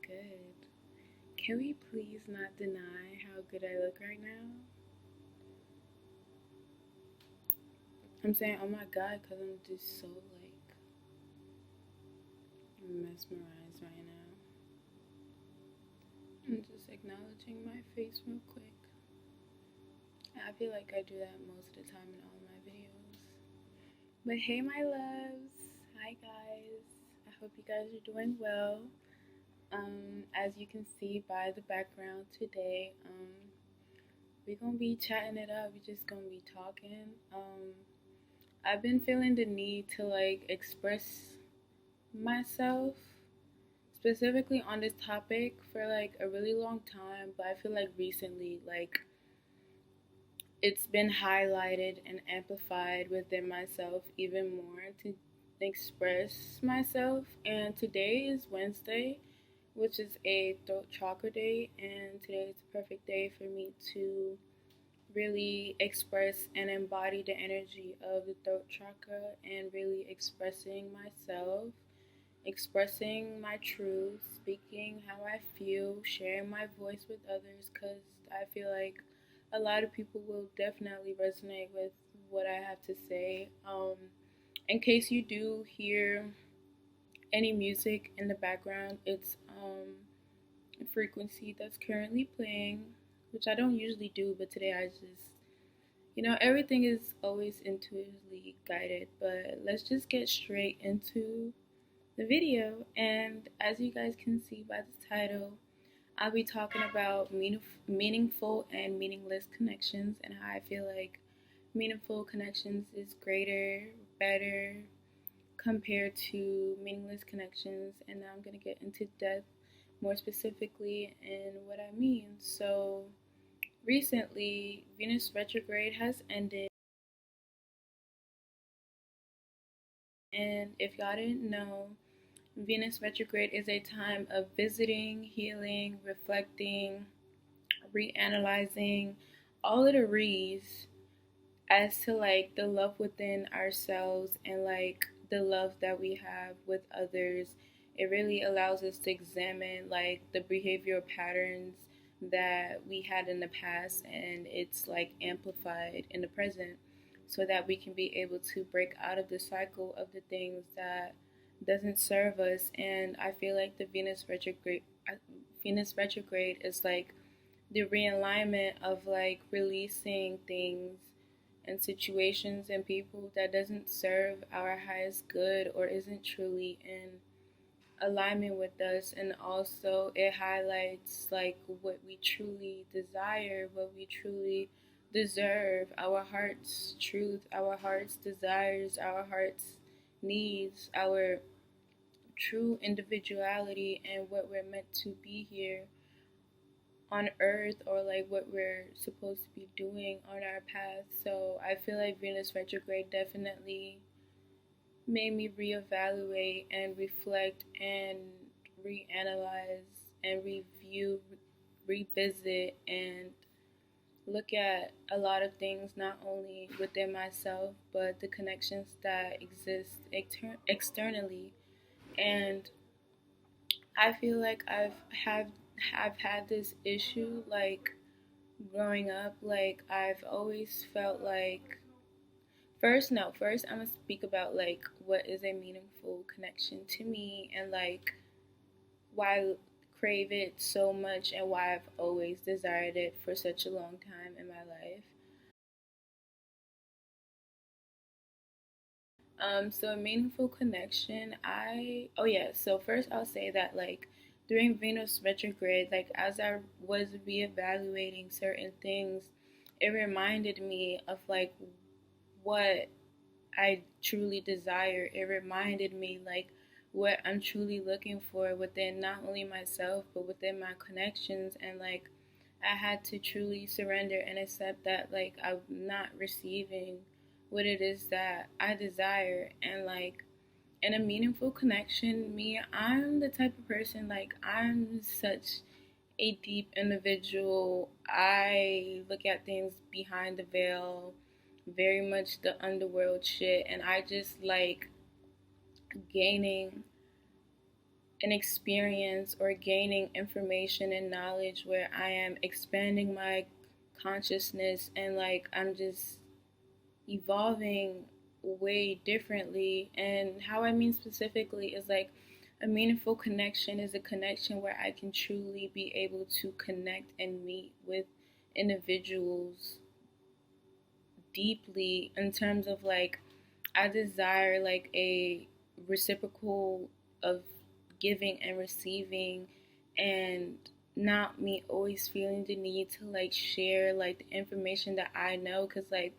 good. Can we please not deny how good I look right now? I'm saying, oh my god, because I'm just so mesmerized right now. I'm just acknowledging my face real quick. I feel like I do that most of the time in all my videos. But hey, my loves. Hi, guys. I hope you guys are doing well. As you can see by the background today, we're gonna be chatting it up. We're just gonna be talking. I've been feeling the need to express myself specifically on this topic for a really long time, but I feel like recently it's been highlighted and amplified within myself even more to express myself. And today is Wednesday, which is a throat chakra day, and today is the perfect day for me to really express and embody the energy of the throat chakra and really expressing myself, expressing my truth, speaking how I feel, sharing my voice with others, because I feel like a lot of people will definitely resonate with what I have to say. In case you do hear any music in the background, it's a frequency that's currently playing, which I don't usually do, but today I just, everything is always intuitively guided. But let's just get straight into the video. And as you guys can see by the title, I'll be talking about meaningful and meaningless connections, and how I feel like meaningful connections is greater, better compared to meaningless connections. And now I'm going to get into depth more specifically in what I mean. So recently, Venus retrograde has ended, and if y'all didn't know, Venus retrograde is a time of visiting, healing, reflecting, reanalyzing, all of the re's as to the love within ourselves and the love that we have with others. It really allows us to examine the behavioral patterns that we had in the past, and it's amplified in the present, so that we can be able to break out of the cycle of the things that doesn't serve us. And I feel like the Venus retrograde is the realignment of releasing things and situations and people that doesn't serve our highest good or isn't truly in alignment with us. And also it highlights what we truly desire, what we truly deserve, our heart's truth, our heart's desires, our heart's needs, our true individuality, and what we're meant to be here on earth, or what we're supposed to be doing on our path. So I feel like Venus retrograde definitely made me reevaluate and reflect and reanalyze and review, revisit, and look at a lot of things, not only within myself, but the connections that exist externally. And I feel like I've had this issue growing up. I've always felt first I'm gonna speak about what is a meaningful connection to me, and why I crave it so much, and why I've always desired it for such a long time in my life. So a meaningful connection, so first I'll say that during Venus retrograde, as I was reevaluating certain things, it reminded me of what I truly desire. It reminded me what I'm truly looking for within not only myself but within my connections. And I had to truly surrender and accept that I'm not receiving what it is that I desire. And in a meaningful connection, I'm the type of person, I'm such a deep individual. I look at things behind the veil, very much the underworld shit, and I just gaining an experience or gaining information and knowledge where I am expanding my consciousness and like I'm just evolving way differently. And how I mean specifically is like a meaningful connection is a connection where I can truly be able to connect and meet with individuals deeply in terms of like I desire like a reciprocal of giving and receiving, and not me always feeling the need to like share like the information that I know, because like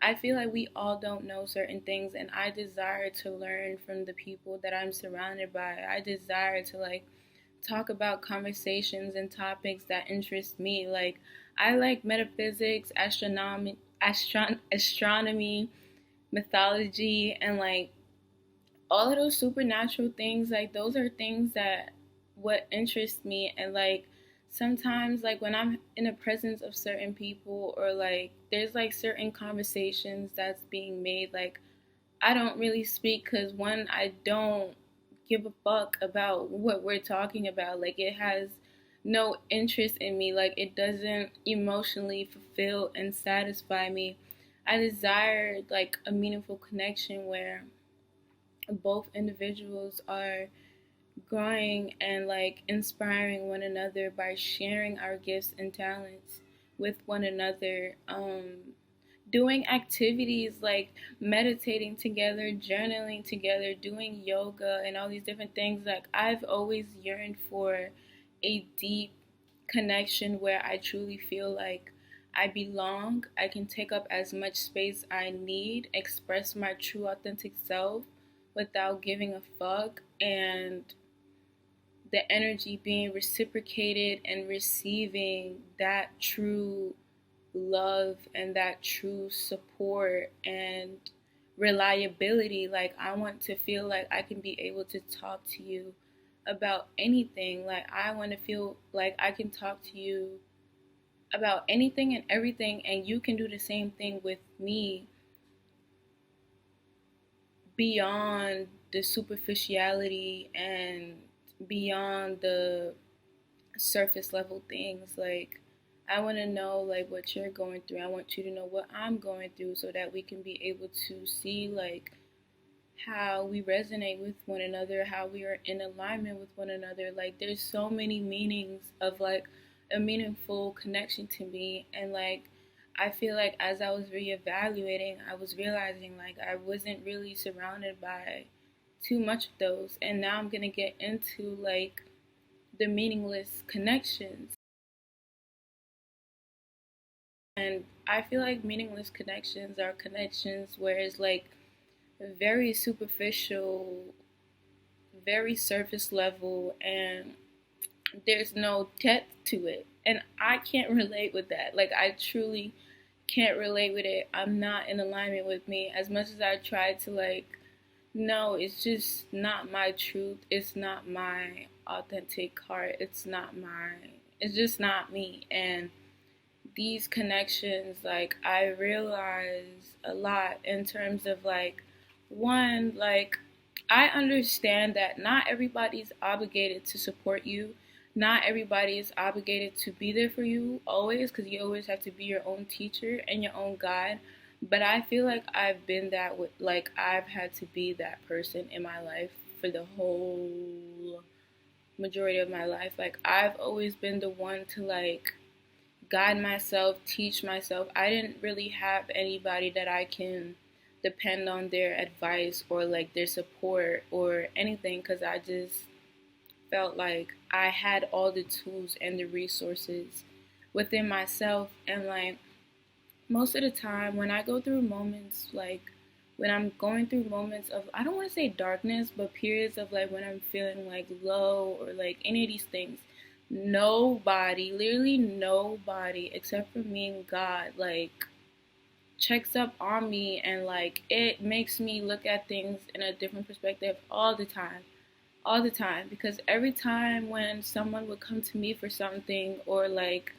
I feel like we all don't know certain things, and I desire to learn from the people that I'm surrounded by. I desire to like talk about conversations and topics that interest me. Like I like metaphysics, astronomy, mythology, and like all of those supernatural things. Like those are things that what interests me. And like sometimes like when I'm in the presence of certain people, or like there's like certain conversations that's being made, like I don't really speak because one, I don't give a fuck about what we're talking about. Like it has no interest in me. Like it doesn't emotionally fulfill and satisfy me. I desire like a meaningful connection where both individuals are growing and like inspiring one another by sharing our gifts and talents with one another. Doing activities like meditating together, journaling together, doing yoga, and all these different things. Like I've always yearned for a deep connection where I truly feel like I belong. I can take up as much space I need, express my true authentic self without giving a fuck, and the energy being reciprocated and receiving that true love and that true support and reliability. Like I want to feel like I can be able to talk to you about anything. Like I want to feel like I can talk to you about anything and everything, and you can do the same thing with me, beyond the superficiality and beyond the surface level things. Like I want to know like what you're going through. I want you to know what I'm going through, so that we can be able to see like how we resonate with one another, how we are in alignment with one another. Like there's so many meanings of like a meaningful connection to me. And like I feel like as I was reevaluating, I was realizing like I wasn't really surrounded by too much of those. And now I'm gonna get into like the meaningless connections. And I feel like meaningless connections are connections where it's like very superficial, very surface level, and there's no depth to it. And I can't relate with that. Like, I truly can't relate with it. I'm not in alignment with me. As much as I try to, like, no, it's just not my truth. It's not my authentic heart. It's just not me. And these connections, like I realize a lot in terms of like, one, like I understand that not everybody's obligated to support you. Not everybody is obligated to be there for you always, because you always have to be your own teacher and your own guide. But I feel like I've been that with, like I've had to be that person in my life for the whole majority of my life. Like I've always been the one to like guide myself, teach myself. I didn't really have anybody that I can depend on their advice or like their support or anything, because I just felt like I had all the tools and the resources within myself. And like most of the time when I go through moments, like when I'm going through moments of, I don't want to say darkness, but periods of like when I'm feeling like low or like any of these things, nobody, literally nobody except for me and God, like checks up on me, and like it makes me look at things in a different perspective all the time. All the time. Because every time when someone would come to me for something, or like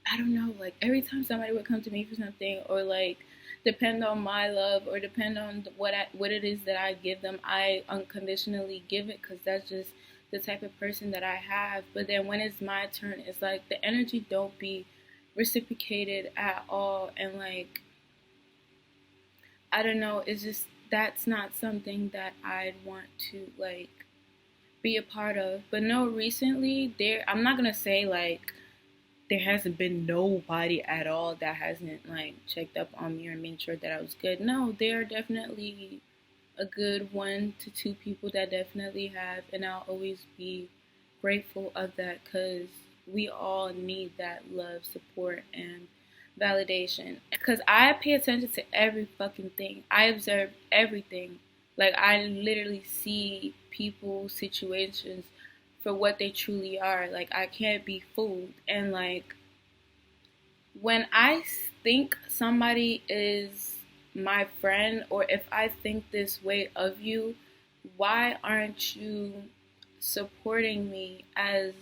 I don't know, like every time somebody would come to me for something, or like depend on my love or depend on what it is that I give them. I unconditionally give it because that's just the type of person that I have. But then when it's my turn, it's like the energy don't be reciprocated at all, and like I don't know, it's just that's not something that I'd want to like be a part of. But no, recently I'm not gonna say like there hasn't been nobody at all that hasn't like checked up on me or made sure that I was good. No, there are definitely a good 1 to 2 people that definitely have, and I'll always be grateful of that because we all need that love, support, and validation. Because I pay attention to every fucking thing. I observe everything. Like I literally see people, situations for what they truly are. Like I can't be fooled. And like when I think somebody is my friend, or if I think this way of you, why aren't you supporting me as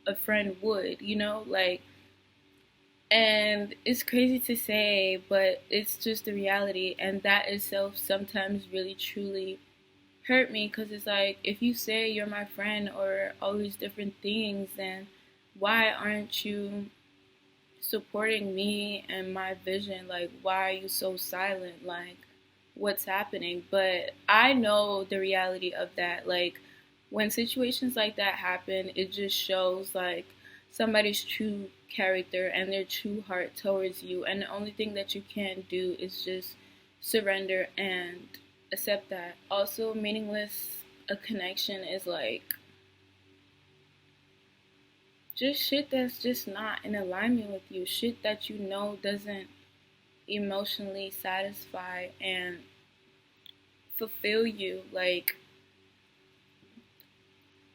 a friend would, you know? Like, and it's crazy to say, but it's just the reality. And that itself sometimes really truly hurt me because it's like, if you say you're my friend or all these different things, then why aren't you supporting me and my vision? Like, why are you so silent? Like, what's happening? But I know the reality of that. Like, when situations like that happen, it just shows like somebody's true character and their true heart towards you. And the only thing that you can do is just surrender and accept that. Also, meaningless a connection is like just shit that's just not in alignment with you. Shit that you know doesn't emotionally satisfy and fulfill you. Like,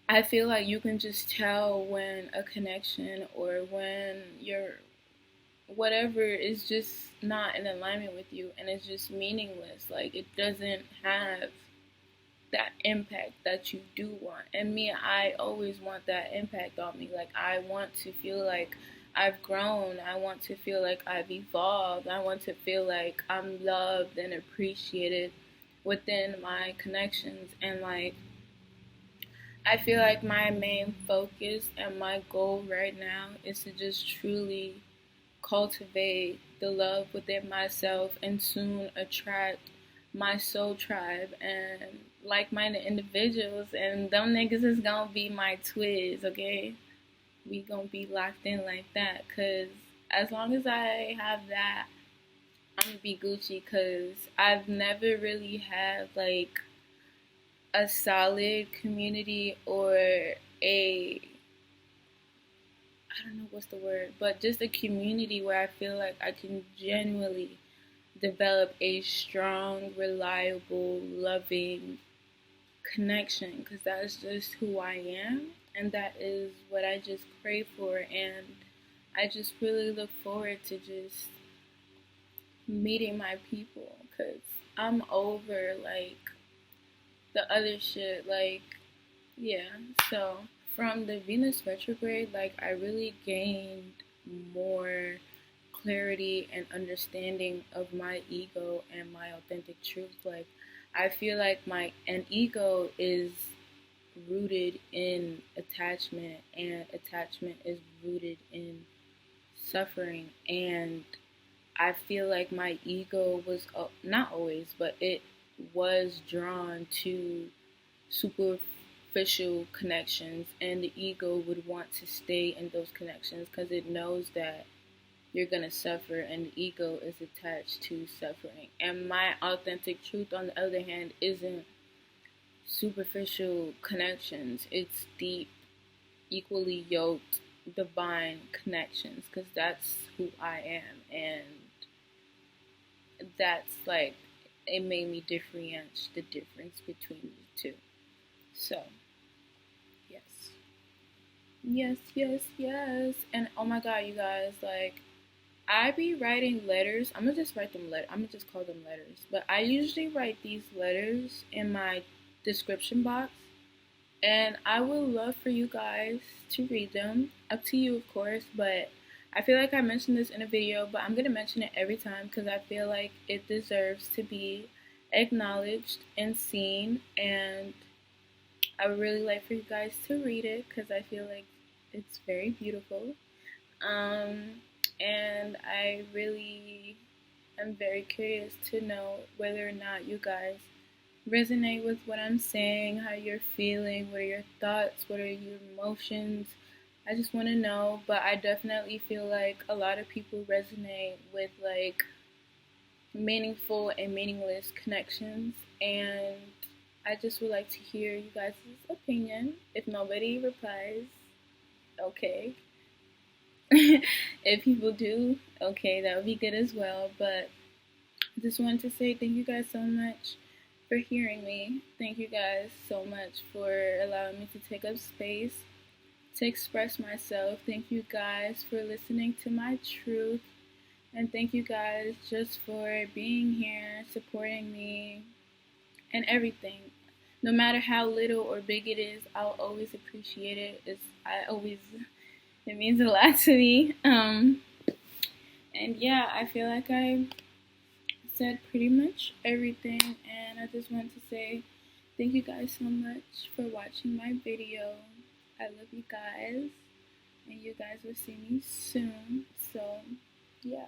I feel like you can just tell when a connection or when your whatever is just not in alignment with you, and it's just meaningless. Like, it doesn't have that impact that you do want. And me, I always want that impact on me. Like, I want to feel like I've grown. I want to feel like I've evolved. I want to feel like I'm loved and appreciated within my connections. And like, I feel like my main focus and my goal right now is to just truly cultivate the love within myself and soon attract my soul tribe and like-minded individuals. And them niggas is gonna be my twiz, okay? We gonna be locked in like that, cause as long as I have that, I'm gonna be Gucci. Cause I've never really had like a solid community or a, I don't know what's the word, but just a community where I feel like I can genuinely develop a strong, reliable, loving connection, because that's just who I am, and that is what I just crave for. And I just really look forward to just meeting my people, because I'm over like the other shit. Like, yeah. So from the Venus retrograde, like I really gained more clarity and understanding of my ego and my authentic truth. Like, I feel like an ego is rooted in attachment, and attachment is rooted in suffering. And I feel like my ego was not always, but it was drawn to superficial connections, and the ego would want to stay in those connections because it knows that you're gonna suffer, and the ego is attached to suffering. And my authentic truth, on the other hand, isn't superficial connections. It's deep, equally yoked, divine connections, because that's who I am. And that's like, it made me differentiate the difference between the two. So, yes. Yes, yes, yes. And oh my god, you guys, like, I be writing letters. I'm gonna just write them I'm gonna just call them letters. But I usually write these letters in my description box, and I would love for you guys to read them. Up to you, of course, but I feel like I mentioned this in a video, but I'm going to mention it every time because I feel like it deserves to be acknowledged and seen, and I would really like for you guys to read it because I feel like it's very beautiful. And I really am very curious to know whether or not you guys resonate with what I'm saying, how you're feeling, what are your thoughts, what are your emotions. I just want to know, but I definitely feel like a lot of people resonate with like meaningful and meaningless connections, and I just would like to hear you guys' opinion. If nobody replies, okay. If people do, okay, that would be good as well. But I just wanted to say thank you guys so much for hearing me. Thank you guys so much for allowing me to take up space to express myself. Thank you guys for listening to my truth. And thank you guys just for being here, supporting me, and everything. No matter how little or big it is, I'll always appreciate it. It means a lot to me. And yeah, I feel like I said pretty much everything, and I just want to say thank you guys so much for watching my video. I love you guys, and you guys will see me soon. So, yeah.